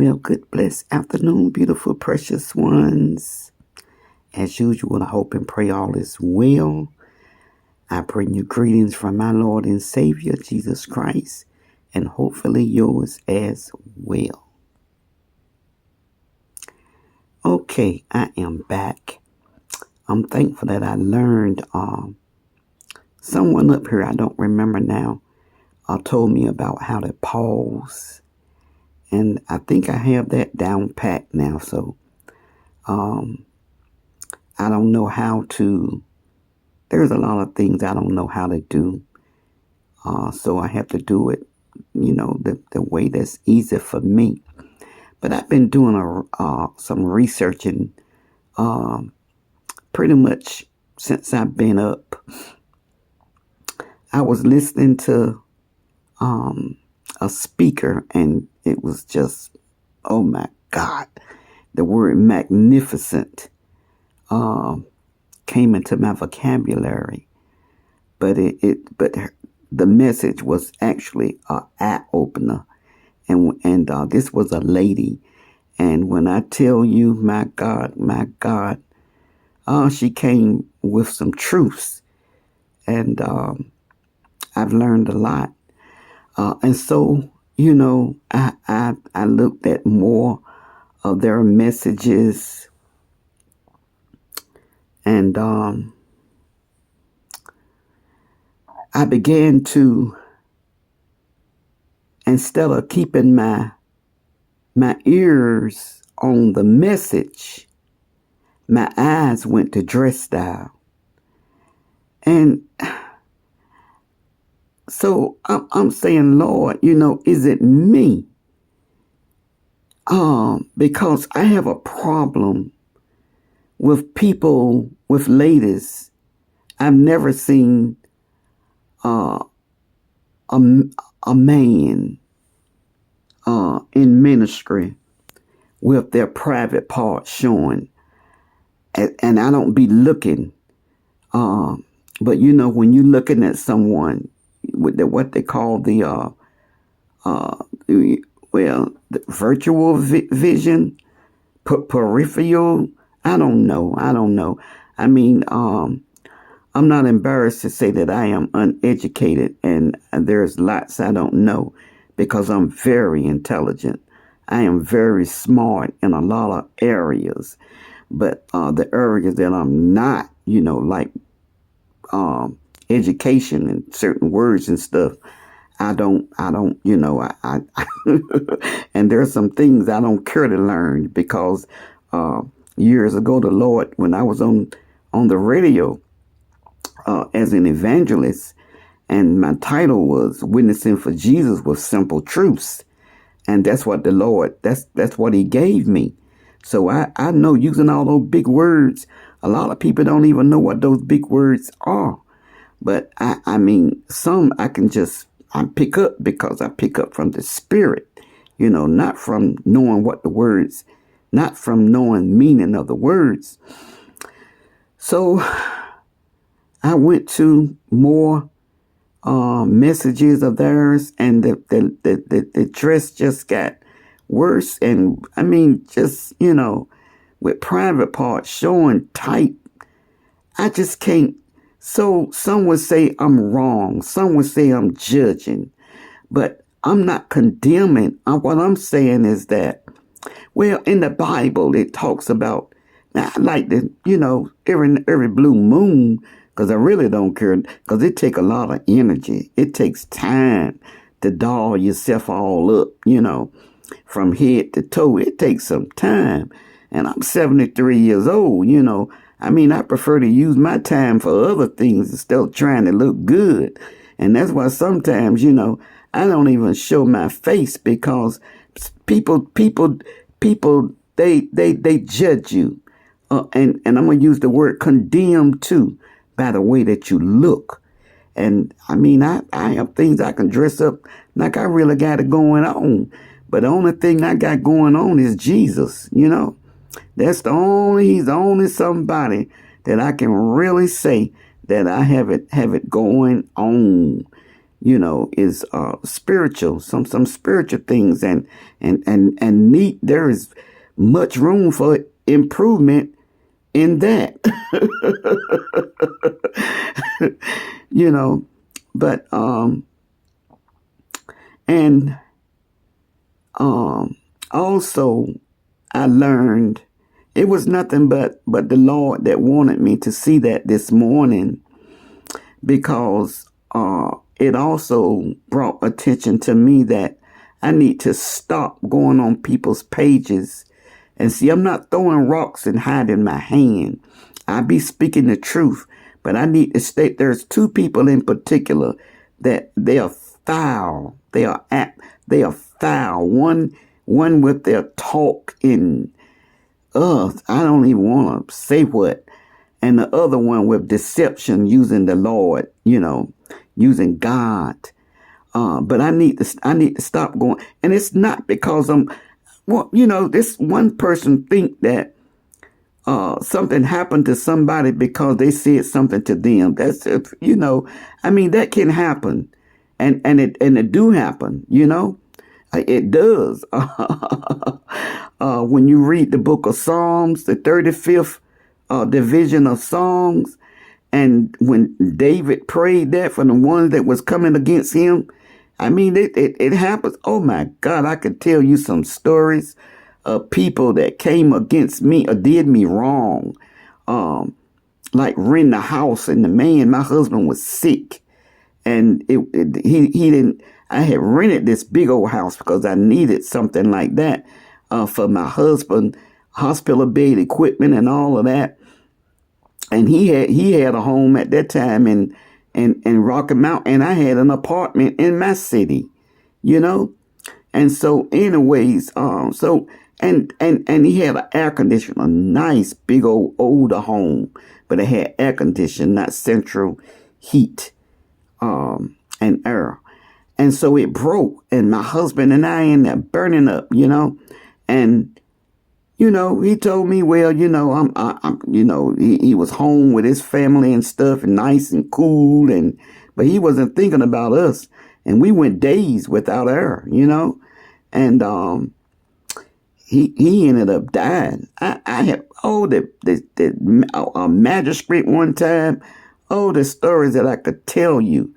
Well, good blessed afternoon, beautiful, precious ones. As usual, I hope and pray all is well. I bring you greetings from my Lord and Savior, Jesus Christ, and hopefully yours as well. Okay, I am back. I'm thankful that I learned someone up here, I don't remember now, told me about how to pause. And I think I have that down pat now, so I don't know how to, there's a lot of things I don't know how to do. So I have to do it, the way that's easy for me. But I've been doing some researching pretty much since I've been up. I was listening to a speaker, and it was just, oh my God, the word magnificent came into my vocabulary. But the message was actually an eye opener, and this was a lady, and when I tell you, my God, she came with some truths, and I've learned a lot, and so I looked at more of their messages, and I began to, instead of keeping my ears on the message, my eyes went to dress style. And so I'm saying, Lord, is it me? Because I have a problem with people, with ladies. I've never seen a man in ministry with their private parts showing, and I don't be looking. But when you're looking at someone with what they call the virtual vision, peripheral. I don't know. I mean, I'm not embarrassed to say that I am uneducated, and there's lots I don't know, because I'm very intelligent. I am very smart in a lot of areas, but the areas that I'm not, like education and certain words and stuff, I don't, I and there's some things I don't care to learn, because years ago, the Lord, when I was on the radio as an evangelist, and my title was Witnessing for Jesus with Simple Truths, and that's what the Lord, that's what He gave me. So I know, using all those big words, a lot of people don't even know what those big words are. But I mean, some I pick up, because I pick up from the Spirit, not from knowing what the words, not from knowing meaning of the words. So I went to more messages of theirs, and the dress just got worse. And I mean, just, with private parts showing tight, I just can't. So some would say I'm wrong. Some would say I'm judging, but I'm not condemning. What I'm saying is that, well, in the Bible, it talks about, now I like to, every blue moon, because I really don't care, because it takes a lot of energy. It takes time to doll yourself all up, from head to toe. It takes some time. And I'm 73 years old, I mean, I prefer to use my time for other things instead of trying to look good. And that's why sometimes, I don't even show my face, because people, they judge you. And I'm going to use the word condemn too, by the way that you look. And I mean, I have things I can dress up like I really got it going on. But the only thing I got going on is Jesus, He's the only somebody that I can really say that I have it going on. is spiritual, some spiritual things, and need. There is much room for improvement in that. you know, but and also I learned it was nothing but the Lord that wanted me to see that this morning, because it also brought attention to me that I need to stop going on people's pages. And see, I'm not throwing rocks and hiding my hand. I be speaking the truth, but I need to state there's two people in particular that they are foul. They are foul. One with their talk in I don't even want to say what, and the other one with deception, using the Lord, using God. But I need to stop going. And it's not because this one person think that something happened to somebody because they said something to them. That's that can happen, and it do happen. It does. When you read the book of Psalms, the 35th division of Psalms, and when David prayed that for the ones that was coming against him, it happens. Oh my God, I could tell you some stories of people that came against me or did me wrong. Like renting a house, and my husband was sick, and he didn't. I had rented this big old house because I needed something like that for my husband, hospital bed equipment and all of that. And he had a home at that time in Rocky Mount, and I had an apartment in my city, And so, anyways, and he had an air conditioner, a nice big old older home, but it had air conditioning, not central heat, and air. And so it broke, and my husband and I ended up burning up, and, he told me, well, he was home with his family and stuff, and nice and cool, but he wasn't thinking about us. And we went days without air, and, he ended up dying. I have, a magistrate one time, the stories that I could tell you,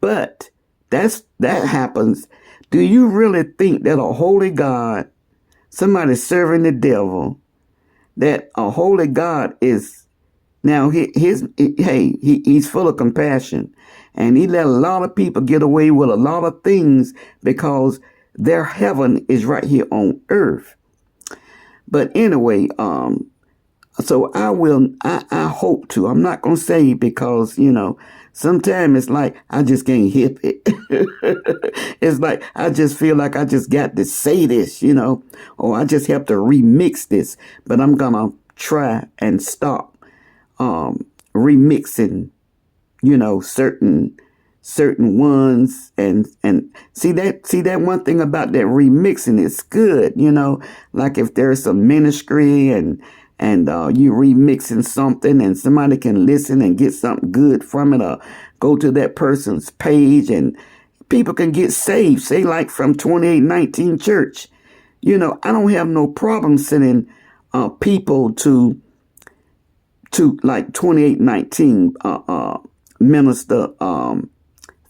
but that happens. Do you really think that a holy God, somebody serving the devil, that a holy God is now he's full of compassion, and he let a lot of people get away with a lot of things because their heaven is right here on earth. But anyway, so I hope to. I'm not going to say, because, sometimes it's like I just can't hit it. It's like I just feel like I just got to say this, or I just have to remix this. But I'm going to try and stop remixing, certain ones, and see that one thing about that remixing is good, like if there's some ministry and you remixing something and somebody can listen and get something good from it, or go to that person's page and people can get saved, say like from 2819 Church. I don't have no problem sending people to like 2819 Minister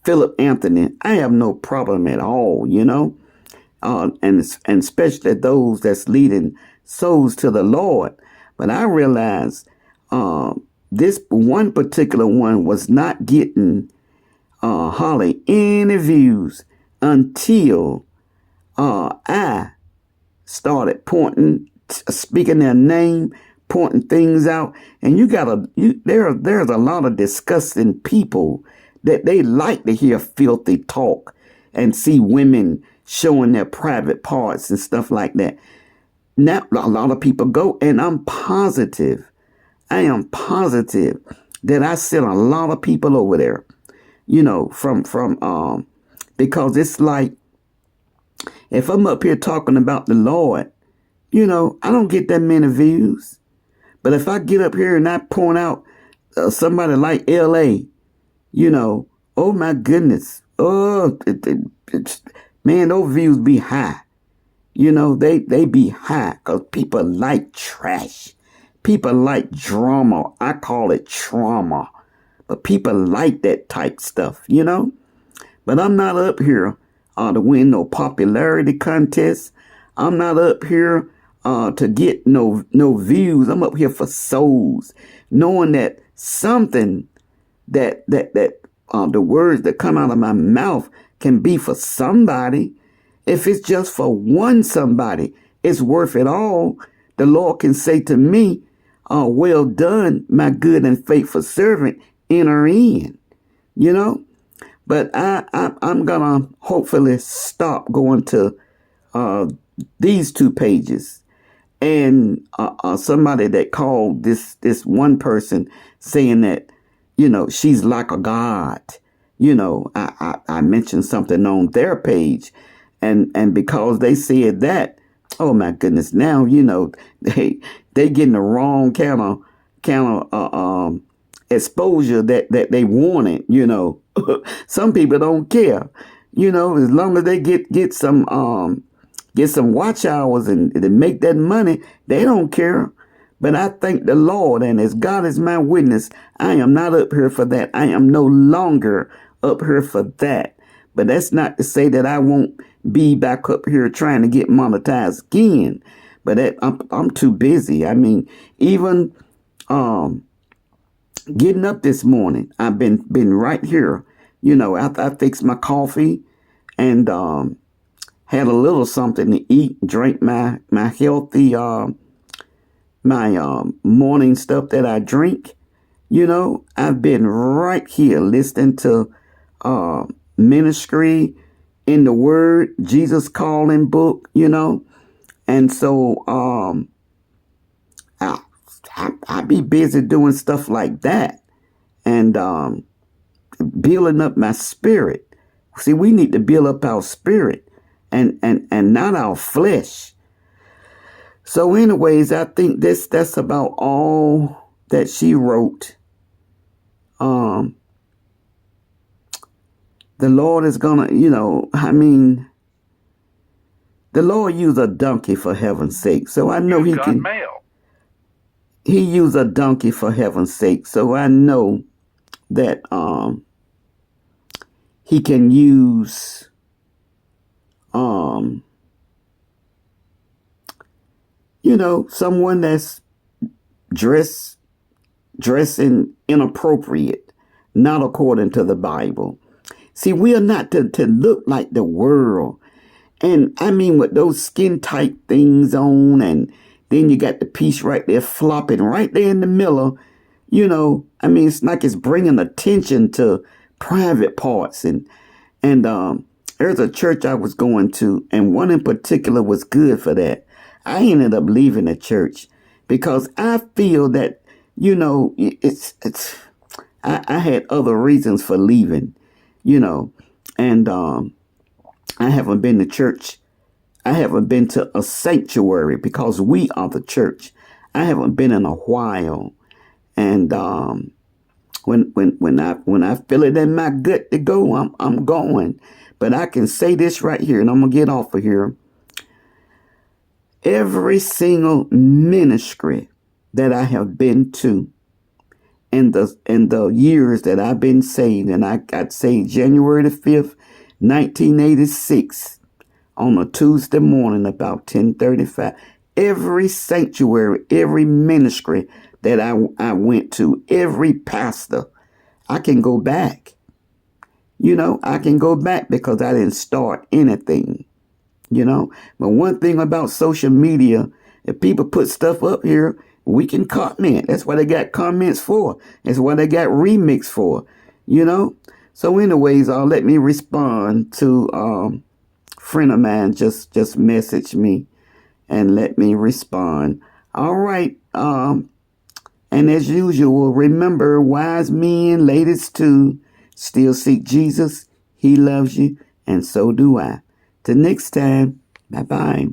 Philip Anthony. I have no problem at all, and especially those that's leading souls to the Lord. But I realized this one particular one was not getting hardly any views until I started speaking their name, pointing things out. And there's a lot of disgusting people that they like to hear filthy talk and see women showing their private parts and stuff like that. Now, a lot of people go, and I am positive that I sent a lot of people over there, because it's like, if I'm up here talking about the Lord, I don't get that many views. But if I get up here and I point out somebody like LA, oh my goodness, Oh, it's, man, those views be high. You know, they be high because people like trash. People like drama. I call it trauma. But people like that type stuff, you know? But I'm not up here to win no popularity contest. I'm not up here to get no views. I'm up here for souls, knowing that something that the words that come out of my mouth can be for somebody. If it's just for one somebody, it's worth it all. The Lord can say to me, well done, my good and faithful servant, enter in, you know. But I'm going to hopefully stop going to these 2 pages. And somebody that called this one person saying that, you know, she's like a god. You know, I mentioned something on their page. And because they said that, oh my goodness, now, you know, they getting the wrong kind of exposure that they wanted, you know. Some people don't care, you know, as long as they get some watch hours and to make that money, they don't care. But I thank the Lord, and as God is my witness, I am not up here for that. I am no longer up here for that. But that's not to say that I won't be back up here trying to get monetized again. But I'm too busy. I mean, even getting up this morning, I've been right here. You know, after I fixed my coffee and had a little something to eat, drank my healthy morning stuff that I drink. You know, I've been right here listening to ministry in the Word, Jesus Calling book, you know. And so I be busy doing stuff like that and building up my spirit. See, we need to build up our spirit and not our flesh. So anyways, I think that's about all that she wrote. The Lord is gonna, you know, I mean, the Lord used a donkey for heaven's sake. So I know he can. Mail. He used a donkey for heaven's sake. So I know that he can use you know, someone that's dressing inappropriate, not according to the Bible. See, we are not to look like the world. And I mean, with those skin tight things on, and then you got the piece right there flopping right there in the middle. You know, I mean, it's like it's bringing attention to private parts. And there's a church I was going to, and one in particular was good for that. I ended up leaving the church because I feel that, you know, I had other reasons for leaving, you know, and I haven't been to church. I haven't been to a sanctuary because we are the church. I haven't been in a while. And when I feel it in my gut to go, I'm going. But I can say this right here, and I'm gonna get off of here. Every single ministry that I have been to in the years that I've been saved, and I got saved January the 5th, 1986, on a Tuesday morning about 10:35. Every sanctuary, every ministry that I went to, every pastor, I can go back. You know, I can go back because I didn't start anything. You know, but one thing about social media, if people put stuff up here, we can comment. That's what they got comments for. That's what they got remix for, you know. So anyways, let me respond to a friend of mine just messaged me and let me respond. All right. And as usual, remember, wise men, ladies too, still seek Jesus. He loves you, and so do I. Till next time, bye-bye.